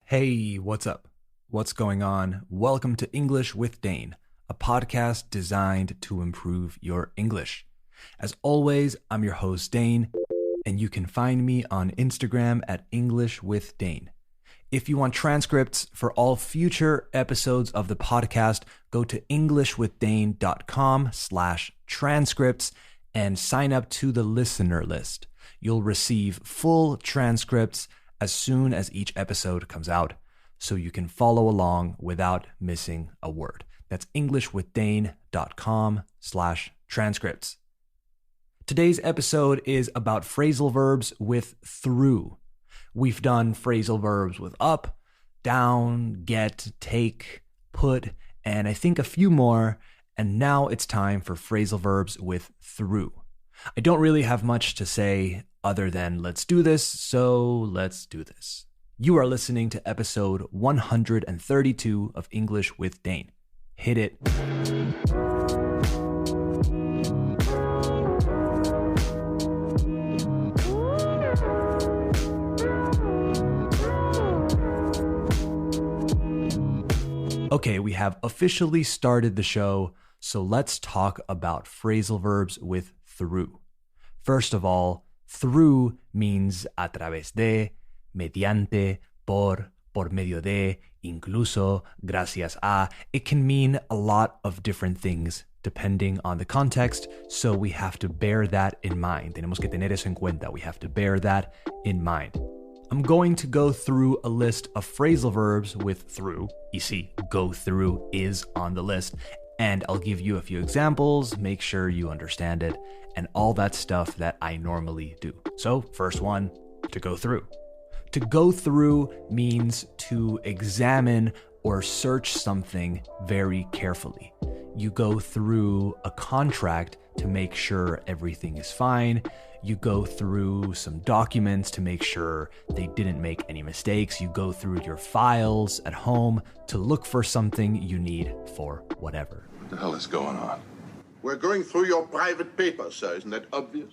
Hey, what's up? What's going on? Welcome to English with Dane, a podcast designed to improve your English. As always, I'm your host, Dane, and you can find me on Instagram at English with Dane. If you want transcripts for all future episodes of the podcast, go to englishwithdane.com/transcripts and sign up to the listener list. You'll receive full transcripts as soon as each episode comes out, so you can follow along without missing a word. That's englishwithdane.com/transcripts. Today's episode is about phrasal verbs with through. We've done phrasal verbs with up, down, get, take, put, and I think a few more, and now it's time for phrasal verbs with through. I don't really have much to say other than let's do this, so let's do this. You are listening to episode 132 of English with Dane. Hit it. Okay, we have officially started the show, so let's talk about phrasal verbs with through. First of all, through means a través de, mediante, por medio de, incluso, gracias a. It can mean a lot of different things depending on the context, so we have to bear that in mind. Tenemos que tener eso en cuenta. We have to bear that in mind. I'm going to go through a list of phrasal verbs with through. You see, go through is on the list. And I'll give you a few examples, make sure you understand it, and all that stuff that I normally do. So, first one, to go through. To go through means to examine or search something very carefully. You go through a contract to make sure everything is fine. You go through some documents to make sure they didn't make any mistakes. You go through your files at home to look for something you need for whatever. What the hell is going on? We're going through your private papers, sir. Isn't that obvious?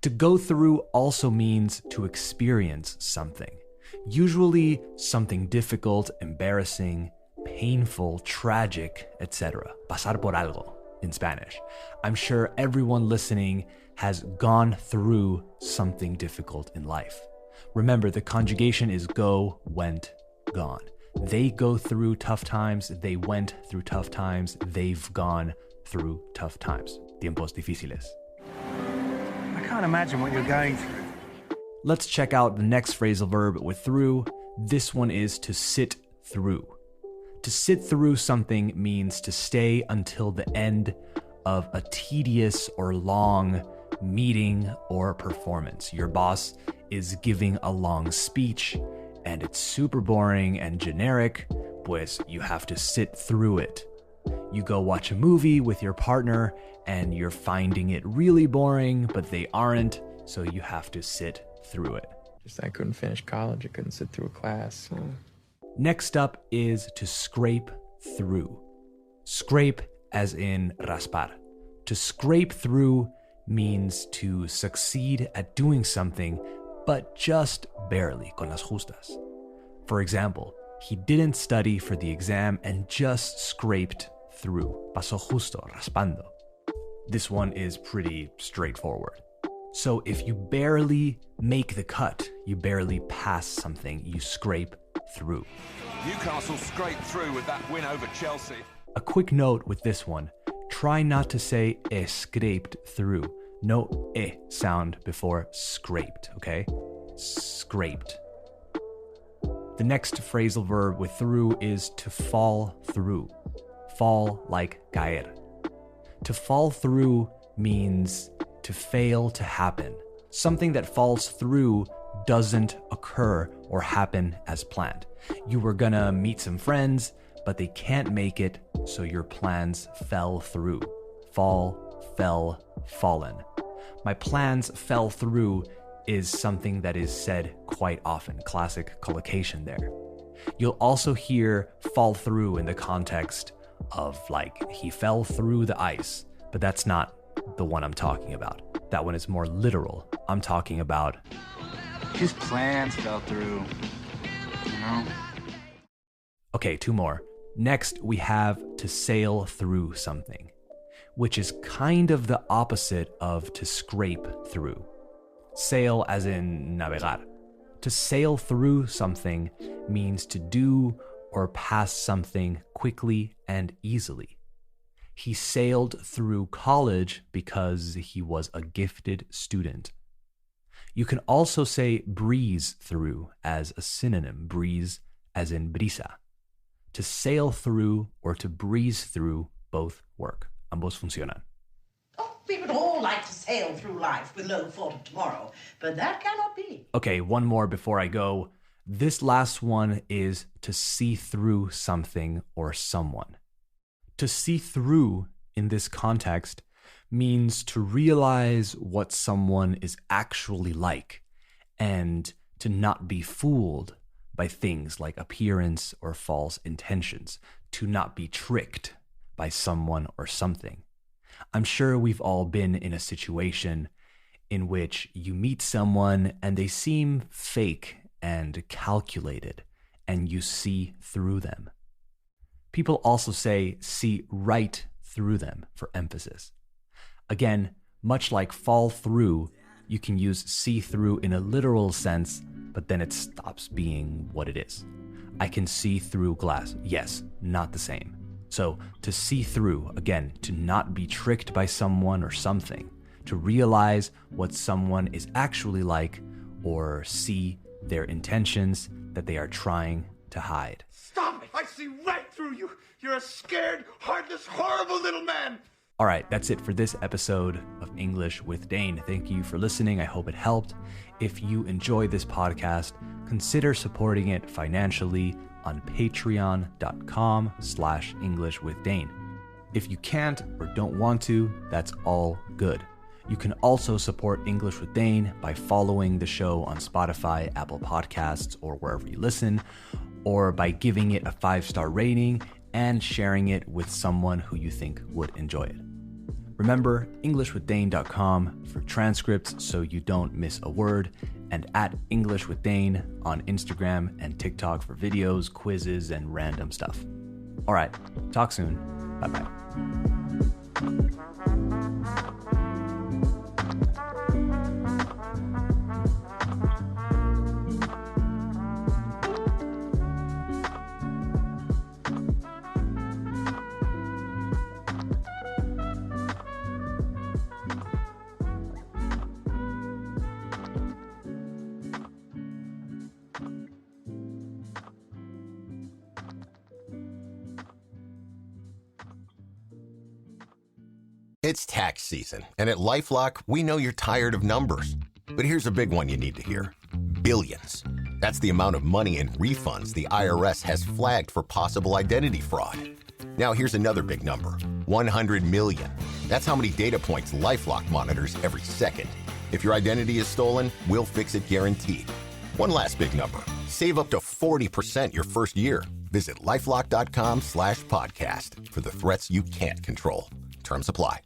To go through also means to experience something. Usually something difficult, embarrassing, painful, tragic, etc. Pasar por algo in Spanish. I'm sure everyone listening has gone through something difficult in life. Remember, the conjugation is go, went, gone. They go through tough times, they went through tough times, they've gone through tough times. Tiempos difíciles. I can't imagine what you're going through. Let's check out the next phrasal verb with through. This one is to sit through. To sit through something means to stay until the end of a tedious or long meeting or performance. Your boss is giving a long speech and it's super boring and generic, pues you have to sit through it. You go watch a movie with your partner and you're finding it really boring, but they aren't, so you have to sit through it. I couldn't finish college. I couldn't sit through a class. Next up is to scrape through. Scrape as in raspar. To scrape through means to succeed at doing something, but just barely, con las justas. For example, he didn't study for the exam and just scraped through. Pasó justo, raspando. This one is pretty straightforward. So if you barely make the cut, you barely pass something, you scrape through. Newcastle scraped through with that win over Chelsea. A quick note with this one. Try not to say scraped through. No sound before scraped, okay? Scraped. The next phrasal verb with through is to fall through. Fall like caer. To fall through means to fail to happen. Something that falls through doesn't occur or happen as planned. You were gonna meet some friends, but they can't make it, so your plans fell through. Fall, fell, fallen. My plans fell through is something that is said quite often. Classic collocation there. You'll also hear fall through in the context of like, he fell through the ice, but that's not the one I'm talking about. That one is more literal. I'm talking about His plans fell through, you know? Okay, 2 more. Next, we have to sail through something, which is kind of the opposite of to scrape through. Sail as in navegar. To sail through something means to do or pass something quickly and easily. He sailed through college because he was a gifted student. You can also say breeze through as a synonym, breeze as in brisa. To sail through or to breeze through both work. Ambos funcionan. Oh, we would all like to sail through life with no thought of tomorrow, but that cannot be. Okay, one more before I go. This last one is to see through something or someone. To see through in this context means to realize what someone is actually like and to not be fooled by things like appearance or false intentions, to not be tricked by someone or something. I'm sure we've all been in a situation in which you meet someone and they seem fake and calculated, and you see through them. People also say see right through them for emphasis. Again, much like fall through, you can use see through in a literal sense, but then it stops being what it is. I can see through glass. Yes, not the same. So to see through, again, to not be tricked by someone or something, to realize what someone is actually like or see their intentions that they are trying to hide. Stop it! I see right through you! You're a scared, heartless, horrible little man! All right, that's it for this episode of English with Dane. Thank you for listening. I hope it helped. If you enjoy this podcast, consider supporting it financially on patreon.com/EnglishWithDane. If you can't or don't want to, that's all good. You can also support English with Dane by following the show on Spotify, Apple Podcasts, or wherever you listen, or by giving it a 5-star rating and sharing it with someone who you think would enjoy it. Remember, EnglishWithDane.com for transcripts so you don't miss a word, and at English with Dane on Instagram and TikTok for videos, quizzes, and random stuff. All right, talk soon. Bye-bye. It's tax season, and at LifeLock, we know you're tired of numbers. But here's a big one you need to hear. Billions. That's the amount of money in refunds the IRS has flagged for possible identity fraud. Now here's another big number. 100 million. That's how many data points LifeLock monitors every second. If your identity is stolen, we'll fix it guaranteed. One last big number. Save up to 40% your first year. Visit LifeLock.com/podcast for the threats you can't control. Terms apply.